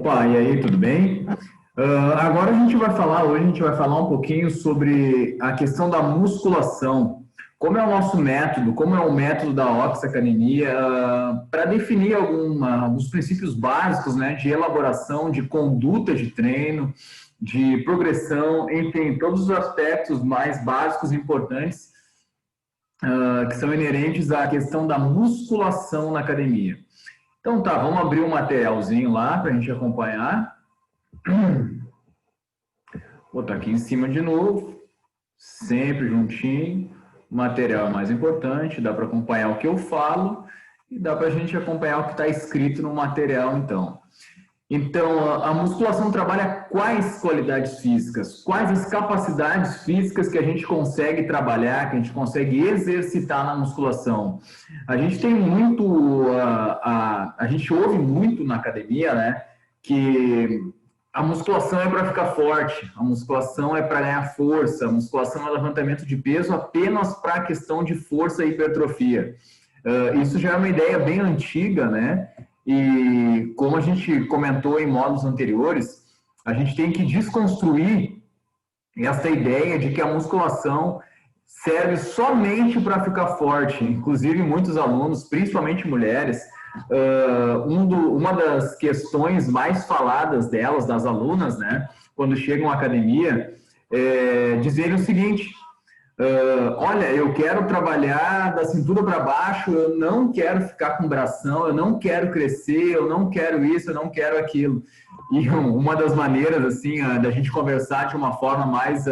Opa, e aí, tudo bem? Agora hoje a gente vai falar um pouquinho sobre a questão da musculação. Como é o nosso método, como é o método da Ox Academia, para definir alguns princípios básicos, né, de elaboração, de conduta de treino, de progressão, enfim, todos os aspectos mais básicos e importantes, que são inerentes à questão da musculação na academia. Então tá, vamos abrir um materialzinho lá para a gente acompanhar. Vou botar aqui em cima de novo, sempre juntinho. O material é mais importante, dá para acompanhar o que eu falo e dá para a gente acompanhar o que está escrito no material, então. Então, a musculação trabalha quais qualidades físicas, quais as capacidades físicas que a gente consegue trabalhar, que a gente consegue exercitar na musculação. A gente tem muito, a gente ouve muito na academia, né, que a musculação é para ficar forte, a musculação é para ganhar força, a musculação é levantamento de peso apenas para a questão de força e hipertrofia. Isso já é uma ideia bem antiga, né? E como a gente comentou em módulos anteriores, a gente tem que desconstruir essa ideia de que a musculação serve somente para ficar forte. Inclusive, muitos alunos, principalmente mulheres, uma das questões mais faladas delas, das alunas, né, quando chegam à academia, é dizerem o seguinte: olha, eu quero trabalhar da cintura para baixo, eu não quero ficar com bração, eu não quero crescer, eu não quero isso, eu não quero aquilo. E uma das maneiras, assim, da gente conversar de uma forma mais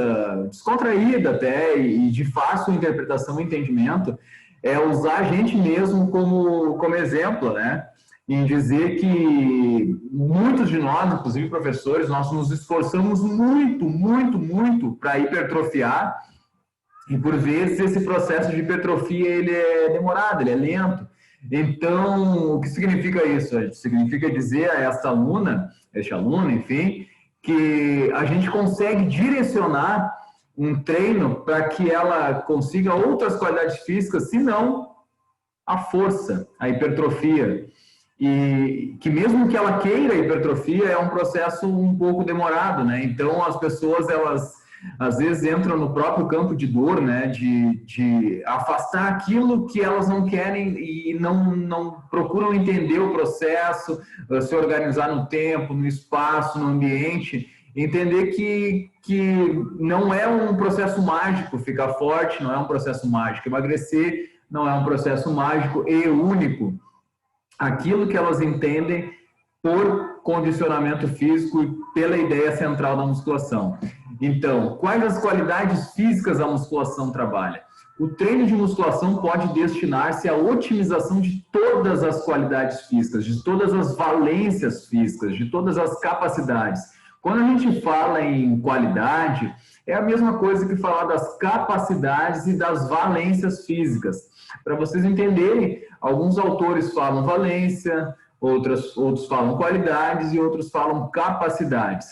descontraída até e de fácil interpretação e entendimento é usar a gente mesmo como exemplo, né? Em dizer que muitos de nós, inclusive professores, nós nos esforçamos muito para hipertrofiar. E, por vezes, esse processo de hipertrofia ele é demorado, ele é lento. Então, o que significa isso? Significa dizer a essa aluna, este aluno, enfim, que a gente consegue direcionar um treino para que ela consiga outras qualidades físicas, se não a força, a hipertrofia. E que mesmo que ela queira a hipertrofia, é um processo um pouco demorado, né? Então, as pessoas, elas às vezes entram no próprio campo de dor, né, de afastar aquilo que elas não querem e não procuram entender o processo, se organizar no tempo, no espaço, no ambiente, entender que não é um processo mágico ficar forte, não é um processo mágico emagrecer, não é um processo mágico e único. Aquilo que elas entendem por condicionamento físico e pela ideia central da musculação. Então, quais as qualidades físicas a musculação trabalha? O treino de musculação pode destinar-se à otimização de todas as qualidades físicas, de todas as valências físicas, de todas as capacidades. Quando a gente fala em qualidade, é a mesma coisa que falar das capacidades e das valências físicas. Para vocês entenderem, alguns autores falam valência, outros falam qualidades e outros falam capacidades.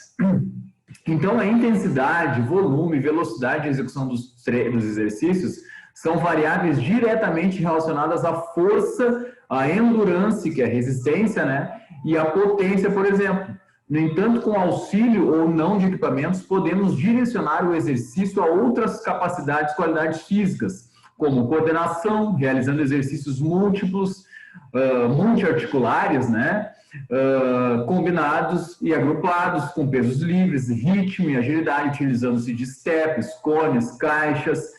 Então, a intensidade, volume, velocidade de execução dos exercícios são variáveis diretamente relacionadas à força, à endurance, que é a resistência, né? E à potência, por exemplo. No entanto, com auxílio ou não de equipamentos, podemos direcionar o exercício a outras capacidades, qualidades físicas, como coordenação, realizando exercícios múltiplos, multiarticulares, né? Combinados e agrupados, com pesos livres, ritmo e agilidade, utilizando-se de steps, cones, caixas.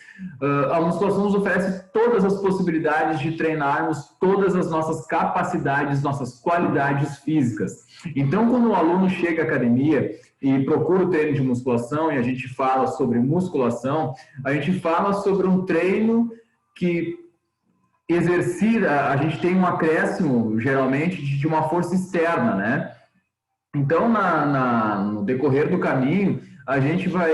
A musculação nos oferece todas as possibilidades de treinarmos todas as nossas capacidades, nossas qualidades físicas. Então, quando o aluno chega à academia e procura o treino de musculação, e a gente fala sobre musculação, a gente fala sobre um treino que exercita, a gente tem um acréscimo, geralmente, de uma força externa, né? Então, no decorrer do caminho, a gente vai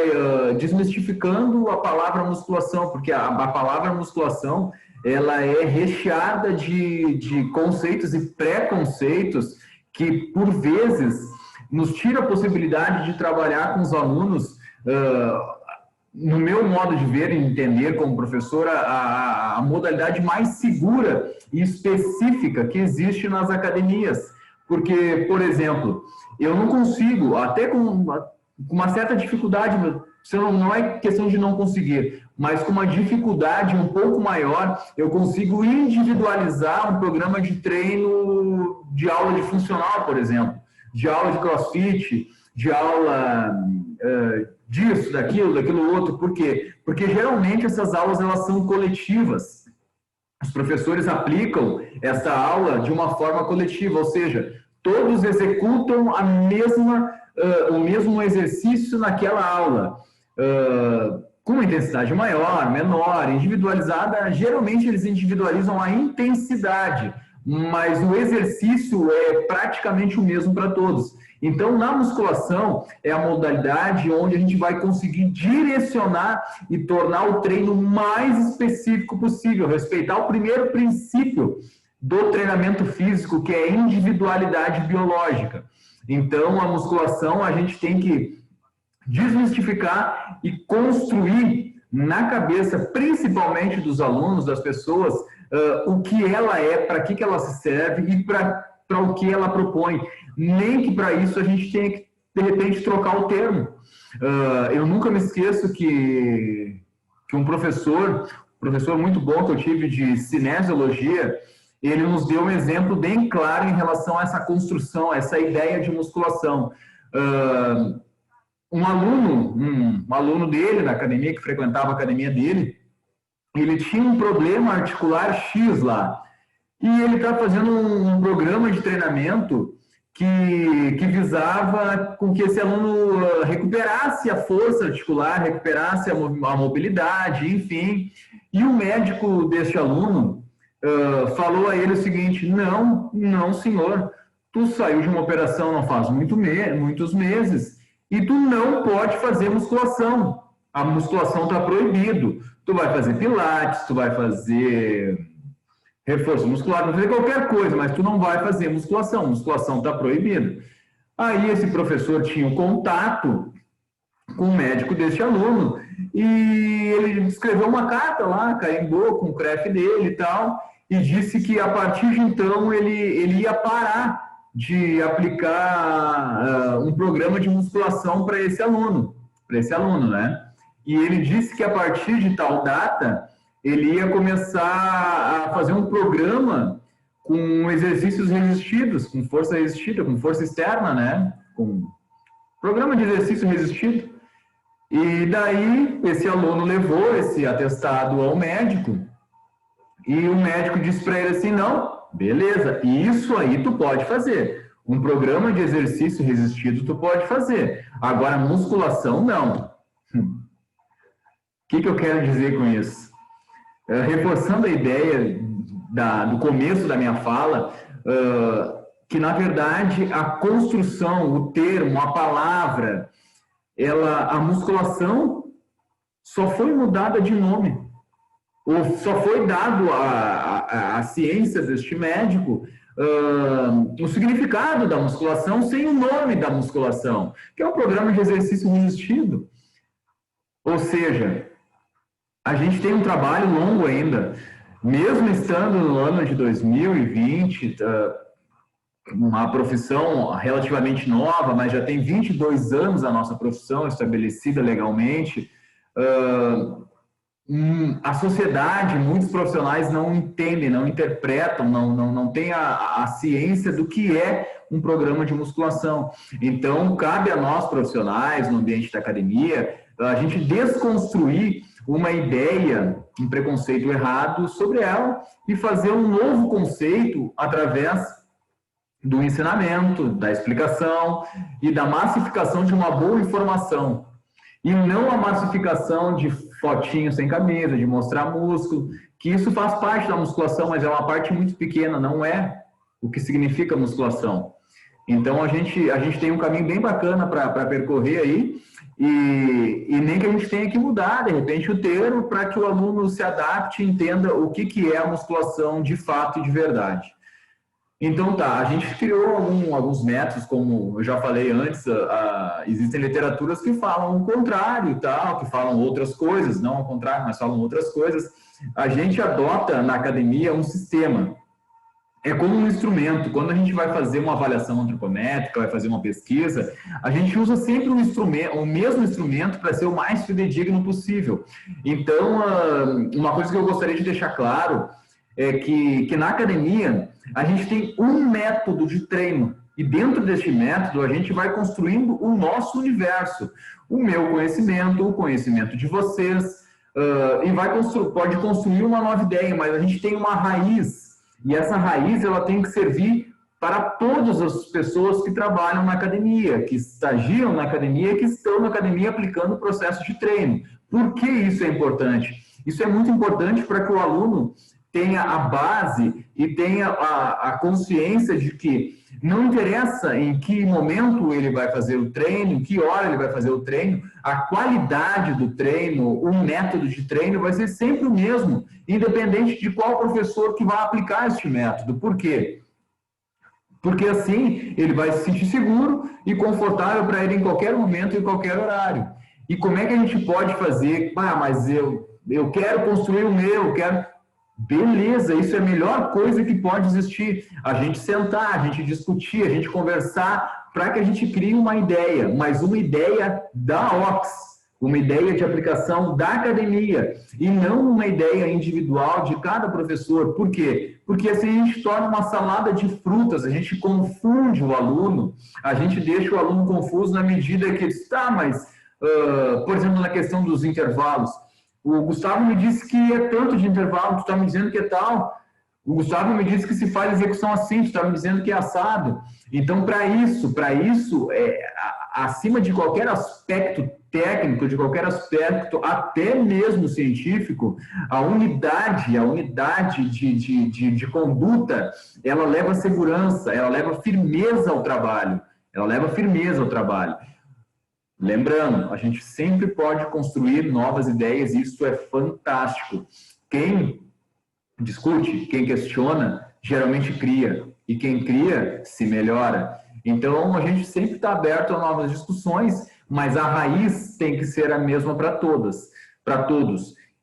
desmistificando a palavra musculação, porque a palavra musculação, ela é recheada de conceitos e preconceitos que, por vezes, nos tira a possibilidade de trabalhar com os alunos, no meu modo de ver e entender como professor, a modalidade mais segura e específica que existe nas academias. Porque, por exemplo, eu não consigo, até com uma certa dificuldade, não é questão de não conseguir, mas com uma dificuldade um pouco maior, eu consigo individualizar um programa de treino de aula de funcional, por exemplo, de aula de crossfit, de aula disso, daquilo outro. Por quê? Porque geralmente essas aulas elas são coletivas. Os professores aplicam essa aula de uma forma coletiva, ou seja, todos executam o mesmo exercício naquela aula, com uma intensidade maior, menor, individualizada. Geralmente eles individualizam a intensidade, mas o exercício é praticamente o mesmo para todos. Então, na musculação, é a modalidade onde a gente vai conseguir direcionar e tornar o treino mais específico possível, respeitar o primeiro princípio do treinamento físico, que é a individualidade biológica. Então, a musculação, a gente tem que desmistificar e construir na cabeça, principalmente dos alunos, das pessoas, o que ela é, para que ela se serve e para o que ela propõe. Nem que para isso a gente tenha que, de repente, trocar o termo. Eu nunca me esqueço que um professor muito bom que eu tive de cinesiologia, ele nos deu um exemplo bem claro em relação a essa construção, a essa ideia de musculação. Um aluno dele, na academia, que frequentava a academia dele, ele tinha um problema articular X lá. E ele está fazendo um programa de treinamento que visava com que esse aluno recuperasse a força articular, recuperasse a mobilidade, enfim. E o médico deste aluno falou a ele o seguinte: não, senhor, tu saiu de uma operação não faz muitos meses e tu não pode fazer musculação. A musculação está proibido. Tu vai fazer pilates, tu vai fazer reforço muscular, vai fazer qualquer coisa, mas tu não vai fazer musculação. Musculação está proibida. Aí esse professor tinha um contato com o médico deste aluno e ele escreveu uma carta lá, carimbou com o CREF dele e tal, e disse que a partir de então ele ia parar de aplicar um programa de musculação para esse aluno, né? E ele disse que a partir de tal data ele ia começar a fazer um programa com exercícios resistidos, com força resistida, com força externa, né? Com programa de exercício resistido. E daí esse aluno levou esse atestado ao médico e o médico disse para ele assim: não, beleza, isso aí tu pode fazer. Um programa de exercício resistido tu pode fazer. Agora, musculação, não. O que eu quero dizer com isso? Reforçando a ideia do começo da minha fala, que, na verdade, a construção, o termo, a palavra, a musculação só foi mudada de nome. Ou só foi dado à ciência deste médico o significado da musculação sem o nome da musculação, que é um programa de exercício resistido. Ou seja, a gente tem um trabalho longo ainda, mesmo estando no ano de 2020, uma profissão relativamente nova, mas já tem 22 anos a nossa profissão estabelecida legalmente. A sociedade, muitos profissionais não entendem, não interpretam, não têm a ciência do que é um programa de musculação. Então, cabe a nós profissionais, no ambiente da academia, a gente desconstruir uma ideia, um preconceito errado sobre ela e fazer um novo conceito através do ensinamento, da explicação e da massificação de uma boa informação. E não a massificação de fotinhos sem camisa, de mostrar músculo, que isso faz parte da musculação, mas é uma parte muito pequena, não é o que significa musculação. Então, a gente tem um caminho bem bacana para percorrer aí, e nem que a gente tenha que mudar, de repente, o termo para que o aluno se adapte e entenda o que é a musculação de fato e de verdade. Então, tá, a gente criou alguns métodos, como eu já falei antes, existem literaturas que falam o contrário e tal, que falam outras coisas, não ao contrário, mas falam outras coisas. A gente adota na academia um sistema. é como um instrumento. Quando a gente vai fazer uma avaliação antropométrica, vai fazer uma pesquisa, a gente usa sempre um instrumento, o mesmo instrumento para ser o mais fidedigno possível. Então, uma coisa que eu gostaria de deixar claro é que na academia a gente tem um método de treino. E dentro deste método a gente vai construindo o nosso universo. O meu conhecimento, o conhecimento de vocês, e pode construir uma nova ideia, mas a gente tem uma raiz. E essa raiz ela tem que servir para todas as pessoas que trabalham na academia, que estagiam na academia e que estão na academia aplicando o processo de treino. Por que isso é importante? Isso é muito importante para que o aluno tenha a base e tenha a consciência de que não interessa em que momento ele vai fazer o treino, em que hora ele vai fazer o treino, a qualidade do treino, o método de treino vai ser sempre o mesmo, independente de qual professor que vai aplicar este método. Por quê? Porque assim ele vai se sentir seguro e confortável para ir em qualquer momento, em qualquer horário. E como é que a gente pode fazer? Mas eu quero construir o meu, eu quero... Beleza, isso é a melhor coisa que pode existir. A gente sentar, a gente discutir, a gente conversar para que a gente crie uma ideia, mas uma ideia da OX, uma ideia de aplicação da academia e não uma ideia individual de cada professor. Por quê? Porque assim a gente torna uma salada de frutas, a gente confunde o aluno, a gente deixa o aluno confuso na medida que ele está, por exemplo, na questão dos intervalos. O Gustavo me disse que é tanto de intervalo, tu está me dizendo que é tal. O Gustavo me disse que se faz execução assim, tu está me dizendo que é assado. Então, para isso, acima de qualquer aspecto técnico, de qualquer aspecto, até mesmo científico, a unidade de conduta, ela leva segurança, ela leva firmeza ao trabalho. Lembrando, a gente sempre pode construir novas ideias e isso é fantástico. Quem discute, quem questiona, geralmente cria. E quem cria, se melhora. Então, a gente sempre está aberto a novas discussões, mas a raiz tem que ser a mesma para todos.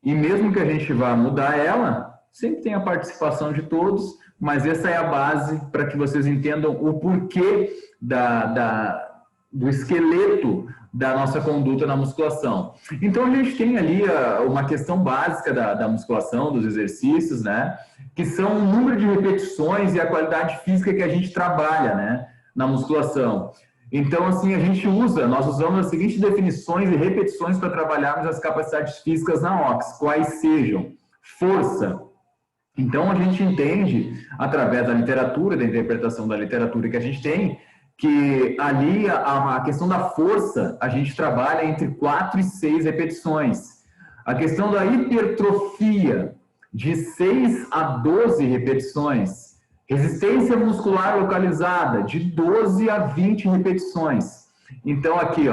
E mesmo que a gente vá mudar ela, sempre tem a participação de todos, mas essa é a base para que vocês entendam o porquê do esqueleto da nossa conduta na musculação. Então, a gente tem ali uma questão básica da musculação, dos exercícios, né? Que são o número de repetições e a qualidade física que a gente trabalha, né? Na musculação. Então, assim, nós usamos as seguintes definições e repetições para trabalharmos as capacidades físicas na OX, quais sejam: força. Então, a gente entende, através da literatura, da interpretação da literatura que a gente tem, que ali a questão da força, a gente trabalha entre 4 e 6 repetições. A questão da hipertrofia, de 6 a 12 repetições. Resistência muscular localizada, de 12 a 20 repetições. Então, aqui,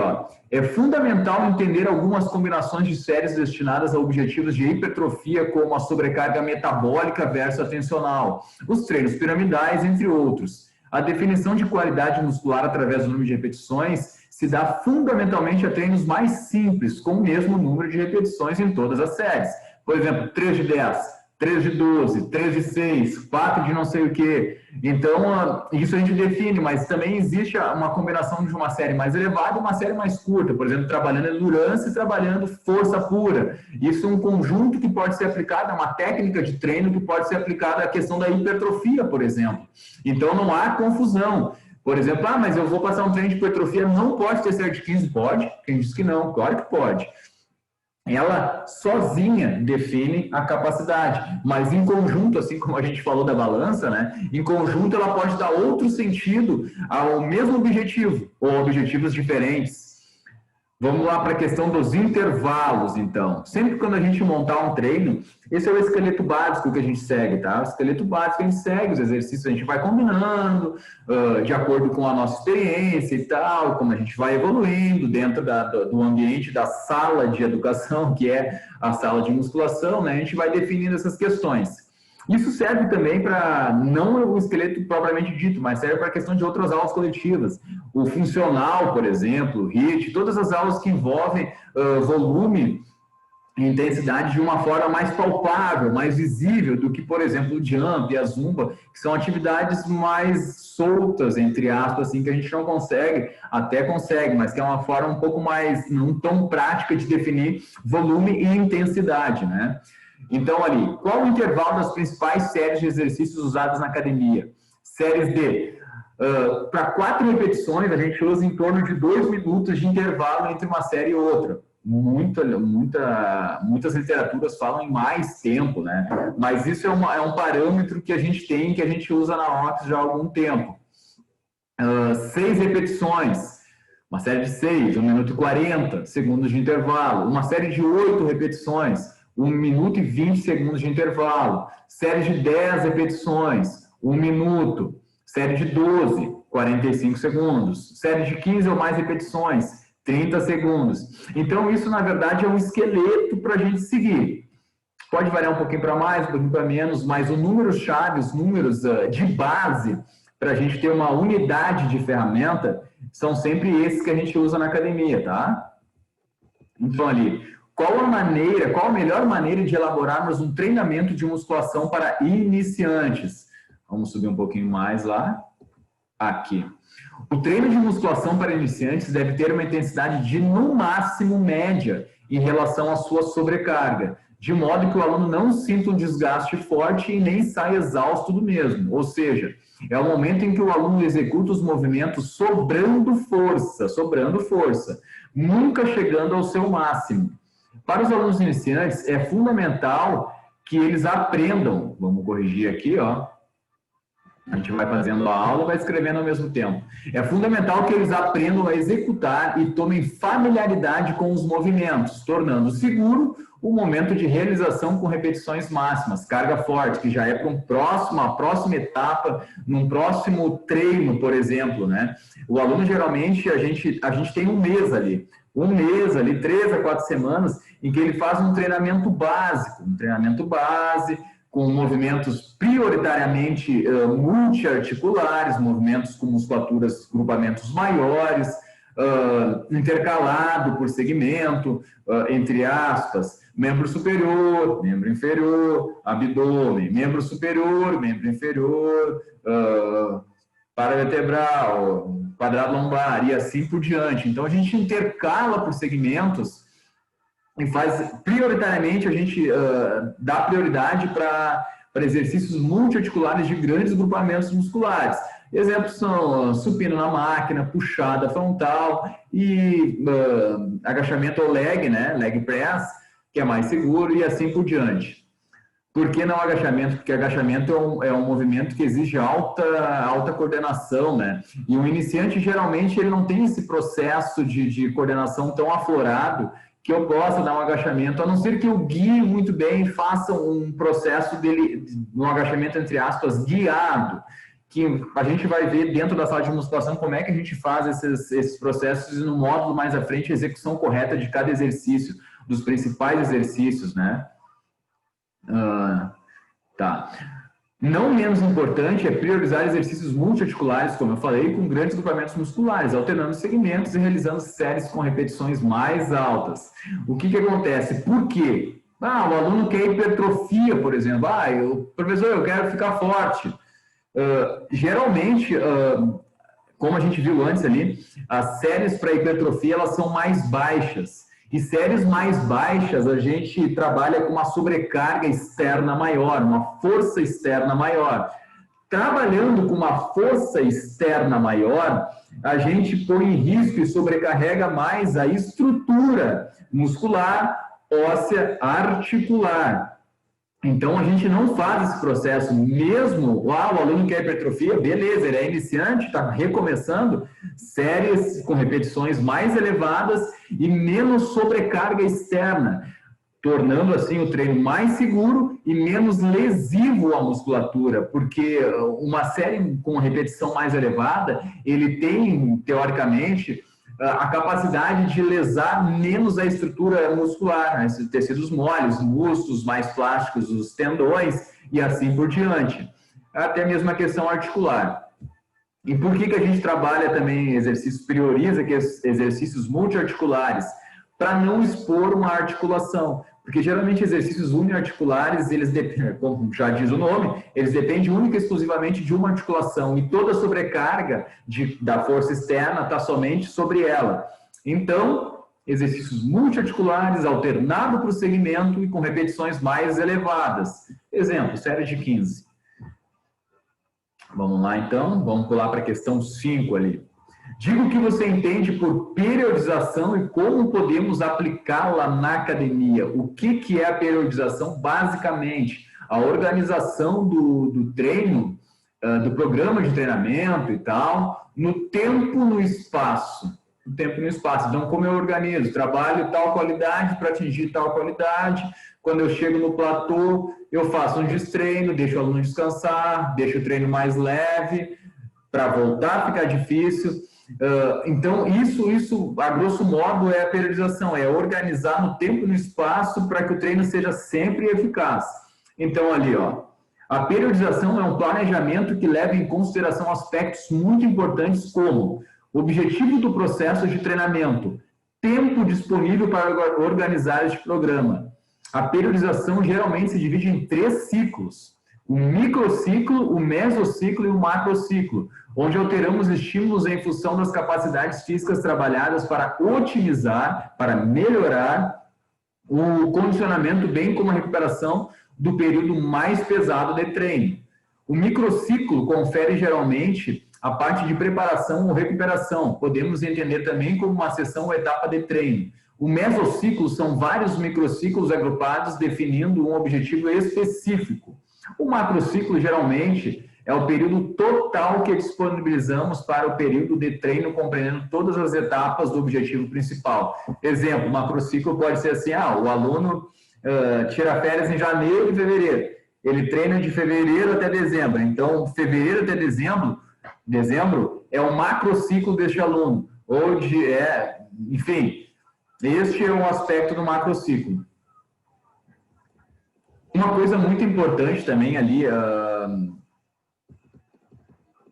é fundamental entender algumas combinações de séries destinadas a objetivos de hipertrofia, como a sobrecarga metabólica versus atencional, os treinos piramidais, entre outros. A definição de qualidade muscular através do número de repetições se dá fundamentalmente a treinos mais simples, com o mesmo número de repetições em todas as séries. Por exemplo, 3 de 10, 3 de 12, 3 de 6, 4 de não sei o quê. Então, isso a gente define, mas também existe uma combinação de uma série mais elevada e uma série mais curta. Por exemplo, trabalhando endurance e trabalhando força pura. Isso é um conjunto que pode ser aplicado, é uma técnica de treino que pode ser aplicada à questão da hipertrofia, por exemplo. Então, não há confusão. Por exemplo, mas eu vou passar um treino de hipertrofia, não pode ter série de 15? Pode. Quem disse que não? Claro que pode. Ela sozinha define a capacidade, mas em conjunto, assim como a gente falou da balança, né? Em conjunto ela pode dar outro sentido ao mesmo objetivo, ou objetivos diferentes. Vamos lá para a questão dos intervalos, então. Sempre quando a gente montar um treino, esse é o esqueleto básico que a gente segue, tá? O esqueleto básico a gente segue, os exercícios a gente vai combinando, de acordo com a nossa experiência e tal, como a gente vai evoluindo dentro do ambiente da sala de educação, que é a sala de musculação, né? A gente vai definindo essas questões. Isso serve também para, não o esqueleto propriamente dito, mas serve para a questão de outras aulas coletivas. O funcional, por exemplo, o HIIT, todas as aulas que envolvem volume intensidade de uma forma mais palpável, mais visível do que, por exemplo, o jump e a zumba, que são atividades mais soltas, entre aspas, assim, que a gente não consegue, até consegue, mas que é uma forma um pouco mais, não tão prática de definir volume e intensidade, né? Então, ali, qual o intervalo das principais séries de exercícios usadas na academia? Séries de para 4 repetições, a gente usa em torno de 2 minutos de intervalo entre uma série e outra. Muitas literaturas falam em mais tempo, né? Mas isso é um parâmetro que a gente tem, que a gente usa na OX já há algum tempo. 6 repetições, uma série de 6, 1 minuto e 40 segundos de intervalo. Uma série de 8 repetições, 1 minuto e 20 segundos de intervalo. Série de 10 repetições, 1 minuto. Série de 12, 45 segundos. Série de 15 ou mais repetições, 30 segundos. Então, isso, na verdade, é um esqueleto para a gente seguir. Pode variar um pouquinho para mais, um pouquinho para menos, mas o número-chave, os números de base, para a gente ter uma unidade de ferramenta, são sempre esses que a gente usa na academia, tá? Então, ali, qual a melhor maneira de elaborarmos um treinamento de musculação para iniciantes? Vamos subir um pouquinho mais lá. Aqui. O treino de musculação para iniciantes deve ter uma intensidade de, no máximo, média em relação à sua sobrecarga, de modo que o aluno não sinta um desgaste forte e nem saia exausto do mesmo. Ou seja, é o momento em que o aluno executa os movimentos sobrando força, nunca chegando ao seu máximo. Para os alunos iniciantes, é fundamental que eles aprendam, vamos corrigir aqui, ó. A gente vai fazendo a aula e vai escrevendo ao mesmo tempo. É fundamental que eles aprendam a executar e tomem familiaridade com os movimentos, tornando seguro o momento de realização com repetições máximas, carga forte, que já é para a próxima etapa, num próximo treino, por exemplo, né? O aluno, geralmente, a gente tem um mês ali, 3 a 4 semanas, em que ele faz um treinamento base, com movimentos prioritariamente multiarticulares, movimentos com musculaturas, grupamentos maiores, intercalado por segmento, entre aspas, membro superior, membro inferior, abdômen, membro superior, membro inferior, paravertebral, quadrado lombar e assim por diante. Então, a gente intercala por segmentos e faz, prioritariamente, a gente dá prioridade para exercícios multiarticulares de grandes grupamentos musculares. Exemplos são supino na máquina, puxada frontal e agachamento ao leg, né? Leg press, que é mais seguro, e assim por diante. Por que não agachamento? Porque agachamento é um movimento que exige alta coordenação, né? E o iniciante, geralmente, ele não tem esse processo de coordenação tão aflorado que eu possa dar um agachamento, a não ser que eu guie muito bem, faça um processo dele, um agachamento, entre aspas, guiado, que a gente vai ver dentro da sala de musculação como é que a gente faz esses processos e no módulo mais à frente a execução correta de cada exercício, dos principais exercícios, né? Tá. Não menos importante é priorizar exercícios multiarticulares, como eu falei, com grandes grupamentos musculares, alternando segmentos e realizando séries com repetições mais altas. O que acontece? Por quê? O aluno quer hipertrofia, por exemplo. Professor, eu quero ficar forte. Geralmente, como a gente viu antes ali, as séries para hipertrofia elas são mais baixas. E séries mais baixas, a gente trabalha com uma sobrecarga externa maior, uma força externa maior. Trabalhando com uma força externa maior, a gente põe em risco e sobrecarrega mais a estrutura muscular, óssea, articular. Então, a gente não faz esse processo mesmo, o aluno quer hipertrofia, beleza, ele é iniciante, está recomeçando, séries com repetições mais elevadas e menos sobrecarga externa, tornando assim o treino mais seguro e menos lesivo à musculatura, porque uma série com repetição mais elevada, ele tem, teoricamente, a capacidade de lesar menos a estrutura muscular, né? Tecidos moles, músculos mais plásticos, os tendões e assim por diante. Até mesmo a questão articular. E por que a gente trabalha também exercícios, prioriza que exercícios multiarticulares? Para não expor uma articulação. Porque geralmente exercícios uniarticulares, eles como já diz o nome, eles dependem única e exclusivamente de uma articulação e toda a sobrecarga da força externa está somente sobre ela. Então, exercícios multiarticulares, alternado para o segmento e com repetições mais elevadas. Exemplo, série de 15. Vamos lá, então. Vamos pular para a questão 5 ali. Diga o que você entende por periodização e como podemos aplicá-la na academia. O que é a periodização? Basicamente, a organização do treino, do programa de treinamento e tal, no tempo, no espaço. No tempo e no espaço. Então, como eu organizo? Trabalho tal qualidade para atingir tal qualidade. Quando eu chego no platô, eu faço um destreino, deixo o aluno descansar, deixo o treino mais leve, para voltar a ficar difícil. Então, isso, a grosso modo, é a periodização, é organizar no tempo e no espaço para que o treino seja sempre eficaz. Então, ali, ó, a periodização é um planejamento que leva em consideração aspectos muito importantes como o objetivo do processo de treinamento, tempo disponível para organizar este programa. A periodização geralmente se divide em 3 ciclos: o microciclo, o mesociclo e o macrociclo, onde alteramos estímulos em função das capacidades físicas trabalhadas para otimizar, para melhorar o condicionamento, bem como a recuperação do período mais pesado de treino. O microciclo confere geralmente a parte de preparação ou recuperação. Podemos entender também como uma sessão ou etapa de treino. O mesociclo são vários microciclos agrupados definindo um objetivo específico. O macrociclo, geralmente, é o período total que disponibilizamos para o período de treino, compreendendo todas as etapas do objetivo principal. Exemplo, o macrociclo pode ser assim: o aluno tira férias em janeiro e fevereiro. Ele treina de fevereiro até dezembro. Então, fevereiro até dezembro é o macrociclo deste aluno. Enfim, este é um aspecto do macrociclo. Uma coisa muito importante também ali,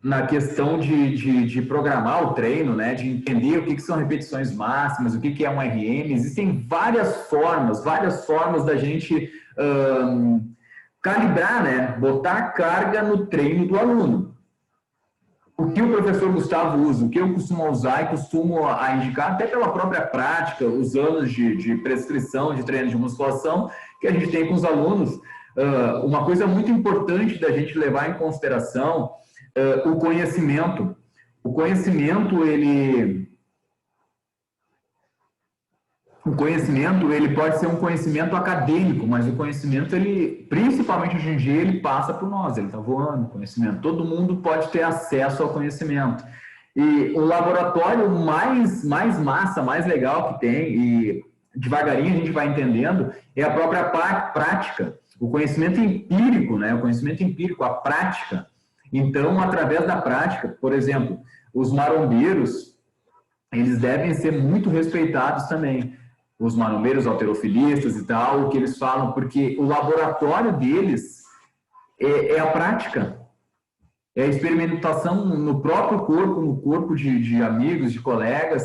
na questão de programar o treino, né, de entender o que são repetições máximas, o que é um RM, existem várias formas da gente calibrar, né, botar carga no treino do aluno. O que o professor Gustavo usa, o que eu costumo usar e costumo indicar, até pela própria prática, os anos de prescrição de treino de musculação que a gente tem com os alunos, uma coisa muito importante da gente levar em consideração o conhecimento. O conhecimento, ele pode ser um conhecimento acadêmico, mas o conhecimento, principalmente hoje em dia, ele passa por nós, ele está voando, o conhecimento. Todo mundo pode ter acesso ao conhecimento. E o laboratório mais massa, mais legal que tem, e devagarinho a gente vai entendendo, é a própria prática. O conhecimento empírico, né? O conhecimento empírico, a prática. Então, através da prática, por exemplo, os marombeiros, eles devem ser muito respeitados também. Os marombeiros halterofilistas e tal, o que eles falam, porque o laboratório deles é a prática, é a experimentação no próprio corpo, no corpo de amigos, de colegas.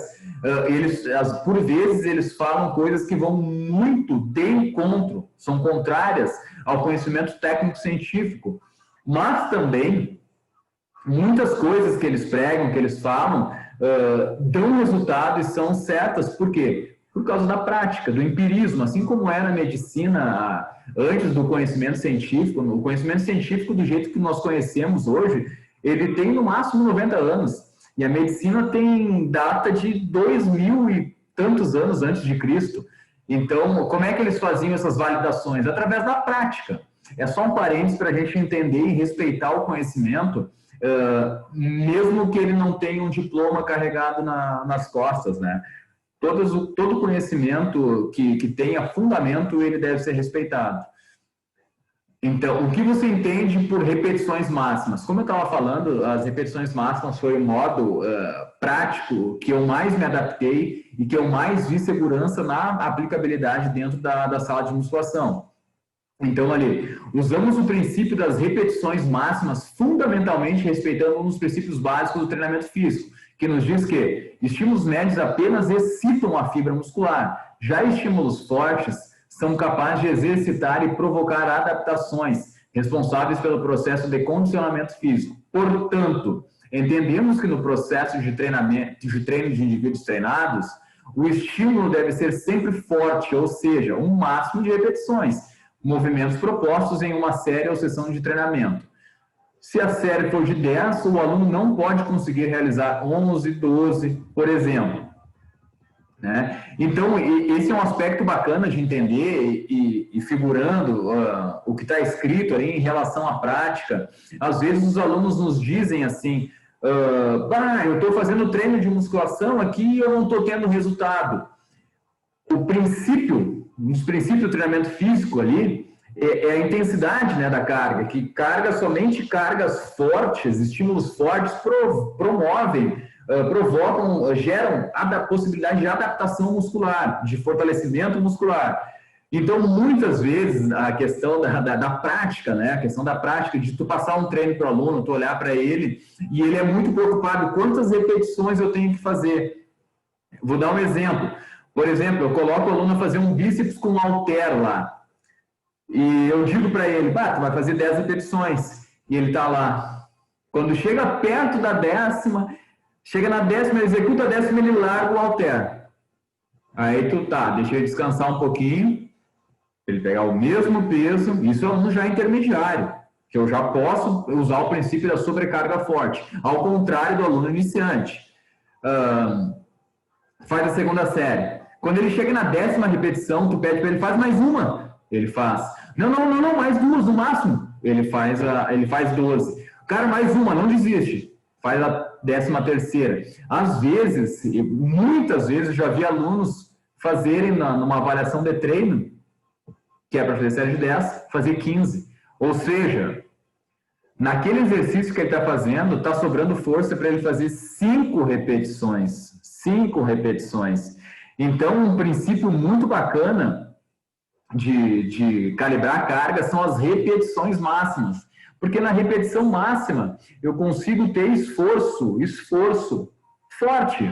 Por vezes, eles falam coisas que vão muito de encontro, são contrárias ao conhecimento técnico-científico, mas também muitas coisas que eles pregam, que eles falam, dão resultado e são certas. Por quê? Por causa da prática, do empirismo, assim como é na medicina antes do conhecimento científico. O conhecimento científico, do jeito que nós conhecemos hoje, ele tem no máximo 90 anos. E a medicina tem data de 2000 e tantos anos antes de Cristo. Então, como é que eles faziam essas validações? Através da prática. É só um parênteses para a gente entender e respeitar o conhecimento, mesmo que ele não tenha um diploma carregado nas costas, né? Todo conhecimento que tenha fundamento, ele deve ser respeitado. Então, o que você entende por repetições máximas? Como eu estava falando, as repetições máximas foi o modo prático que eu mais me adaptei e que eu mais vi segurança na aplicabilidade dentro da sala de musculação. Então, ali, usamos o princípio das repetições máximas fundamentalmente respeitando um dos princípios básicos do treinamento físico, que nos diz que estímulos médios apenas excitam a fibra muscular. Já estímulos fortes são capazes de exercitar e provocar adaptações responsáveis pelo processo de condicionamento físico. Portanto, entendemos que no processo de treinamento, de treino de indivíduos treinados, o estímulo deve ser sempre forte, ou seja, um máximo de repetições, movimentos propostos em uma série ou sessão de treinamento. Se a série for de 10, o aluno não pode conseguir realizar 11, 12, por exemplo. Né? Então, esse é um aspecto bacana de entender e figurando o que está escrito ali em relação à prática. Às vezes os alunos nos dizem assim, eu estou fazendo treino de musculação aqui e eu não estou tendo resultado. Um dos princípios do treinamento físico ali é a intensidade, né, da carga, que somente cargas fortes, estímulos fortes geram a possibilidade de adaptação muscular, de fortalecimento muscular. Então, muitas vezes, a questão da prática, né? A questão da prática, de tu passar um treino para o aluno, tu olhar para ele, e ele é muito preocupado, quantas repetições eu tenho que fazer? Vou dar um exemplo. Por exemplo, eu coloco o aluno a fazer um bíceps com halter lá, e eu digo para ele, tu vai fazer 10 repetições, e ele está lá. Quando chega perto da 10ª, chega na 10ª, ele executa a 10ª, ele larga o halter. Aí deixa ele descansar um pouquinho, ele pegar o mesmo peso, isso é um já intermediário, que eu já posso usar o princípio da sobrecarga forte, ao contrário do aluno iniciante. Faz a segunda série. Quando ele chega na 10ª repetição, tu pede para ele, faz mais uma. Ele faz. Não, mais 2 no máximo. Ele faz 12. Cara, mais uma, não desiste. Faz a 13ª. Às vezes, muitas vezes, eu já vi alunos fazerem numa avaliação de treino, que é para fazer série de 10, fazer 15. Ou seja, naquele exercício que ele está fazendo, está sobrando força para ele fazer 5 repetições. 5 repetições. Então, um princípio muito bacana de calibrar a carga são as repetições máximas. Porque na repetição máxima, eu consigo ter esforço forte,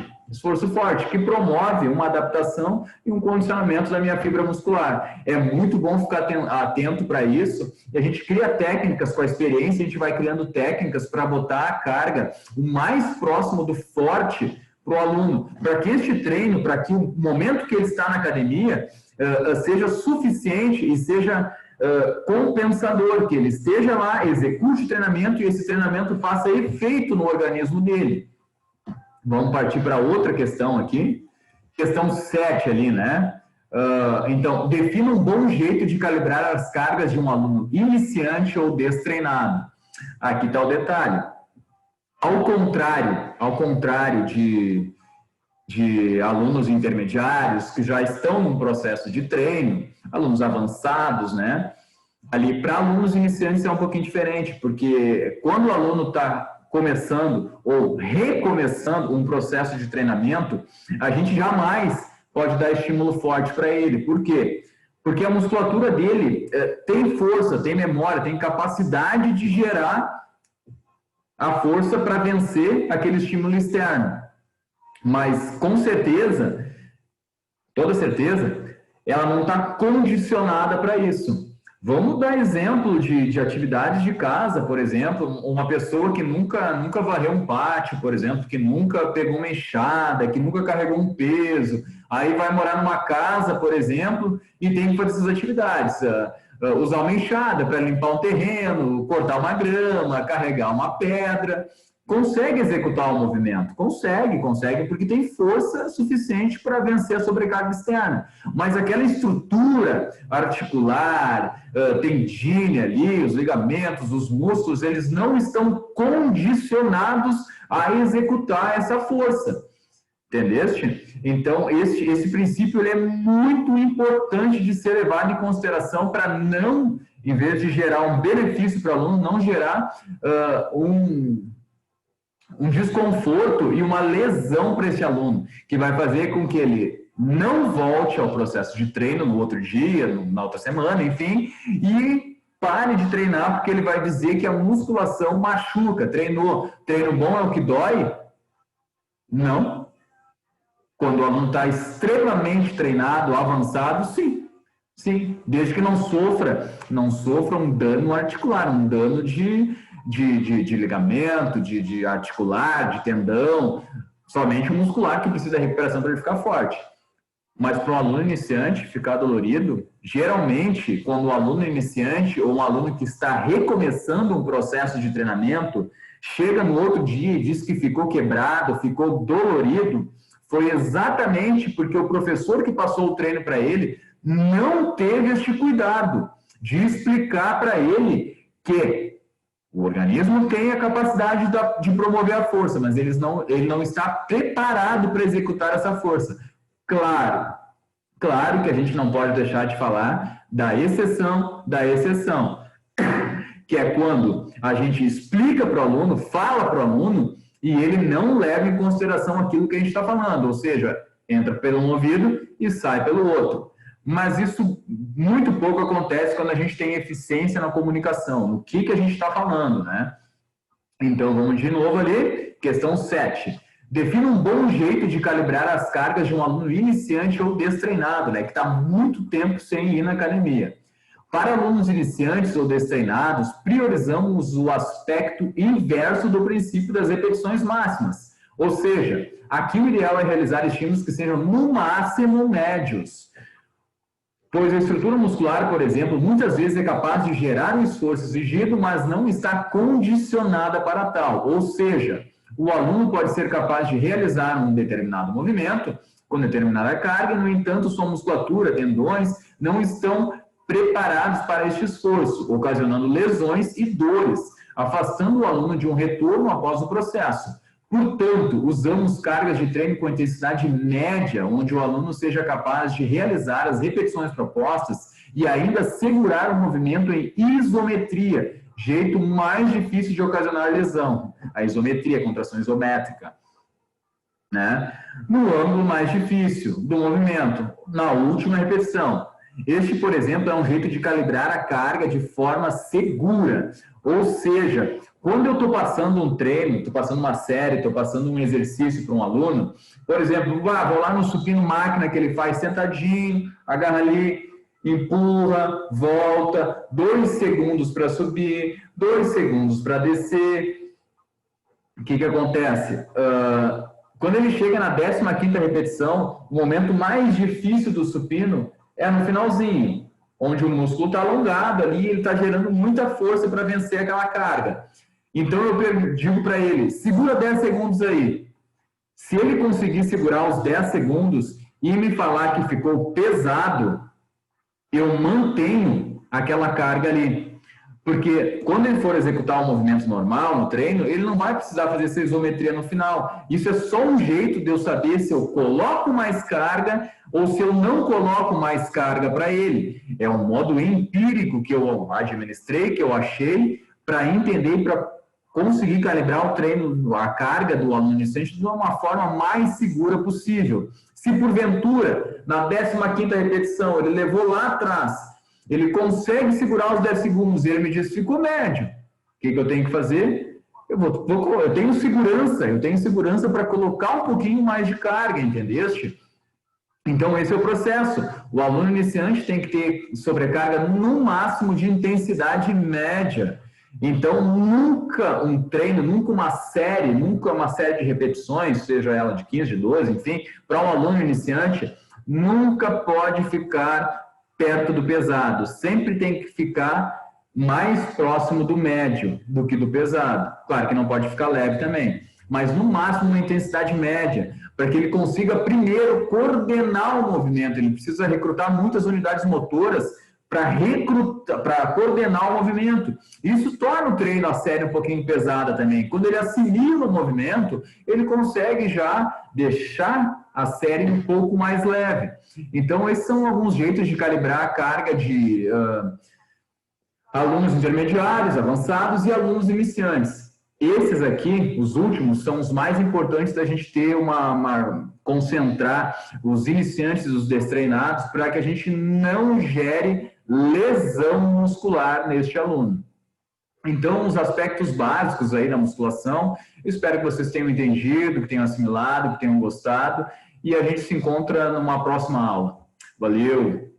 que promove uma adaptação e um condicionamento da minha fibra muscular. É muito bom ficar atento para isso, e a gente cria técnicas com a experiência, a gente vai criando técnicas para botar a carga o mais próximo do forte para o aluno, para que este treino, para que o momento que ele está na academia seja suficiente e seja compensador, que ele esteja lá, execute o treinamento e esse treinamento faça efeito no organismo dele. Vamos partir para outra questão aqui, questão 7 ali, né? Então, defina um bom jeito de calibrar as cargas de um aluno iniciante ou destreinado. Aqui está o detalhe. Ao contrário de alunos intermediários que já estão num processo de treino, alunos avançados, né? Ali, para alunos iniciantes é um pouquinho diferente, porque quando o aluno está começando ou recomeçando um processo de treinamento, a gente jamais pode dar estímulo forte para ele. Por quê? Porque a musculatura dele tem força, tem memória, tem capacidade de gerar a força para vencer aquele estímulo externo. Mas, com certeza, toda certeza, ela não está condicionada para isso. Vamos dar exemplo de atividades de casa, por exemplo, uma pessoa que nunca varreu um pátio, por exemplo, que nunca pegou uma enxada, que nunca carregou um peso, aí vai morar numa casa, por exemplo, e tem que fazer essas atividades, usar uma enxada para limpar um terreno, cortar uma grama, carregar uma pedra. Consegue executar o movimento? Consegue, porque tem força suficiente para vencer a sobrecarga externa. Mas aquela estrutura articular, tendínea ali, os ligamentos, os músculos, eles não estão condicionados a executar essa força. Entendeste? Então, esse princípio ele é muito importante de ser levado em consideração para não, em vez de gerar um benefício para o aluno, não gerar um desconforto e uma lesão para esse aluno, que vai fazer com que ele não volte ao processo de treino no outro dia, na outra semana, enfim, e pare de treinar porque ele vai dizer que a musculação machuca. Treino bom é o que dói? Não. Quando o aluno está extremamente treinado, avançado, sim. Sim, desde que não sofra um dano articular, um dano de ligamento, de articular, de tendão, somente o muscular que precisa da recuperação para ele ficar forte. Mas para um aluno iniciante ficar dolorido, geralmente, quando o aluno iniciante ou um aluno que está recomeçando um processo de treinamento, chega no outro dia e diz que ficou quebrado, ficou dolorido, foi exatamente porque o professor que passou o treino para ele não teve este cuidado de explicar para ele que o organismo tem a capacidade de promover a força, mas ele não está preparado para executar essa força. Claro que a gente não pode deixar de falar da exceção, que é quando a gente explica para o aluno, fala para o aluno, e ele não leva em consideração aquilo que a gente está falando, ou seja, entra pelo um ouvido e sai pelo outro. Mas isso muito pouco acontece quando a gente tem eficiência na comunicação, no que a gente está falando, né? Então, vamos de novo ali, questão 7. Defina um bom jeito de calibrar as cargas de um aluno iniciante ou destreinado, né, que está muito tempo sem ir na academia. Para alunos iniciantes ou destreinados, priorizamos o aspecto inverso do princípio das repetições máximas. Ou seja, aqui o ideal é realizar estímulos que sejam no máximo médios. Pois a estrutura muscular, por exemplo, muitas vezes é capaz de gerar o esforço exigido, mas não está condicionada para tal. Ou seja, o aluno pode ser capaz de realizar um determinado movimento com determinada carga, no entanto, sua musculatura, tendões, não estão preparados para este esforço, ocasionando lesões e dores, afastando o aluno de um retorno após o processo. Portanto, usamos cargas de treino com intensidade média, onde o aluno seja capaz de realizar as repetições propostas e ainda segurar o movimento em isometria, jeito mais difícil de ocasionar lesão. A isometria, a contração isométrica, né? No ângulo mais difícil do movimento, na última repetição. Este, por exemplo, é um jeito de calibrar a carga de forma segura. Ou seja, quando eu estou passando um treino, estou passando uma série, estou passando um exercício para um aluno, por exemplo, vou lá no supino máquina que ele faz sentadinho, agarra ali, empurra, volta, 2 segundos para subir, 2 segundos para descer. O que acontece? Quando ele chega na 15ª repetição, o momento mais difícil do supino é no finalzinho, onde o músculo está alongado ali, ele está gerando muita força para vencer aquela carga. Então eu digo para ele, segura 10 segundos aí. Se ele conseguir segurar os 10 segundos e me falar que ficou pesado, eu mantenho aquela carga ali. Porque quando ele for executar um movimento normal no treino, ele não vai precisar fazer essa isometria no final. Isso é só um jeito de eu saber se eu coloco mais carga ou se eu não coloco mais carga para ele. É um modo empírico que eu administrei, que eu achei, para entender e para conseguir calibrar o treino, a carga do aluno iniciante de uma forma mais segura possível. Se porventura, na 15ª repetição, ele levou lá atrás, ele consegue segurar os 10 segundos e ele me diz, ficou médio. O que eu tenho que fazer? Eu tenho segurança para colocar um pouquinho mais de carga, entendeste? Então, esse é o processo. O aluno iniciante tem que ter sobrecarga no máximo de intensidade média. Então, nunca um treino, nunca uma série de repetições, seja ela de 15, de 12, enfim, para um aluno iniciante, nunca pode ficar perto do pesado. Sempre tem que ficar mais próximo do médio do que do pesado. Claro que não pode ficar leve também, mas no máximo uma intensidade média, para que ele consiga primeiro coordenar o movimento. Ele precisa recrutar muitas unidades motoras para coordenar o movimento. Isso torna o treino a série um pouquinho pesada também. Quando ele assimila o movimento, ele consegue já deixar a série um pouco mais leve. Então, esses são alguns jeitos de calibrar a carga de alunos intermediários, avançados e alunos iniciantes. Esses aqui, os últimos, são os mais importantes da gente ter concentrar os iniciantes e os destreinados para que a gente não gere lesão muscular neste aluno. Então, os aspectos básicos aí da musculação, espero que vocês tenham entendido, que tenham assimilado, que tenham gostado, e a gente se encontra numa próxima aula. Valeu!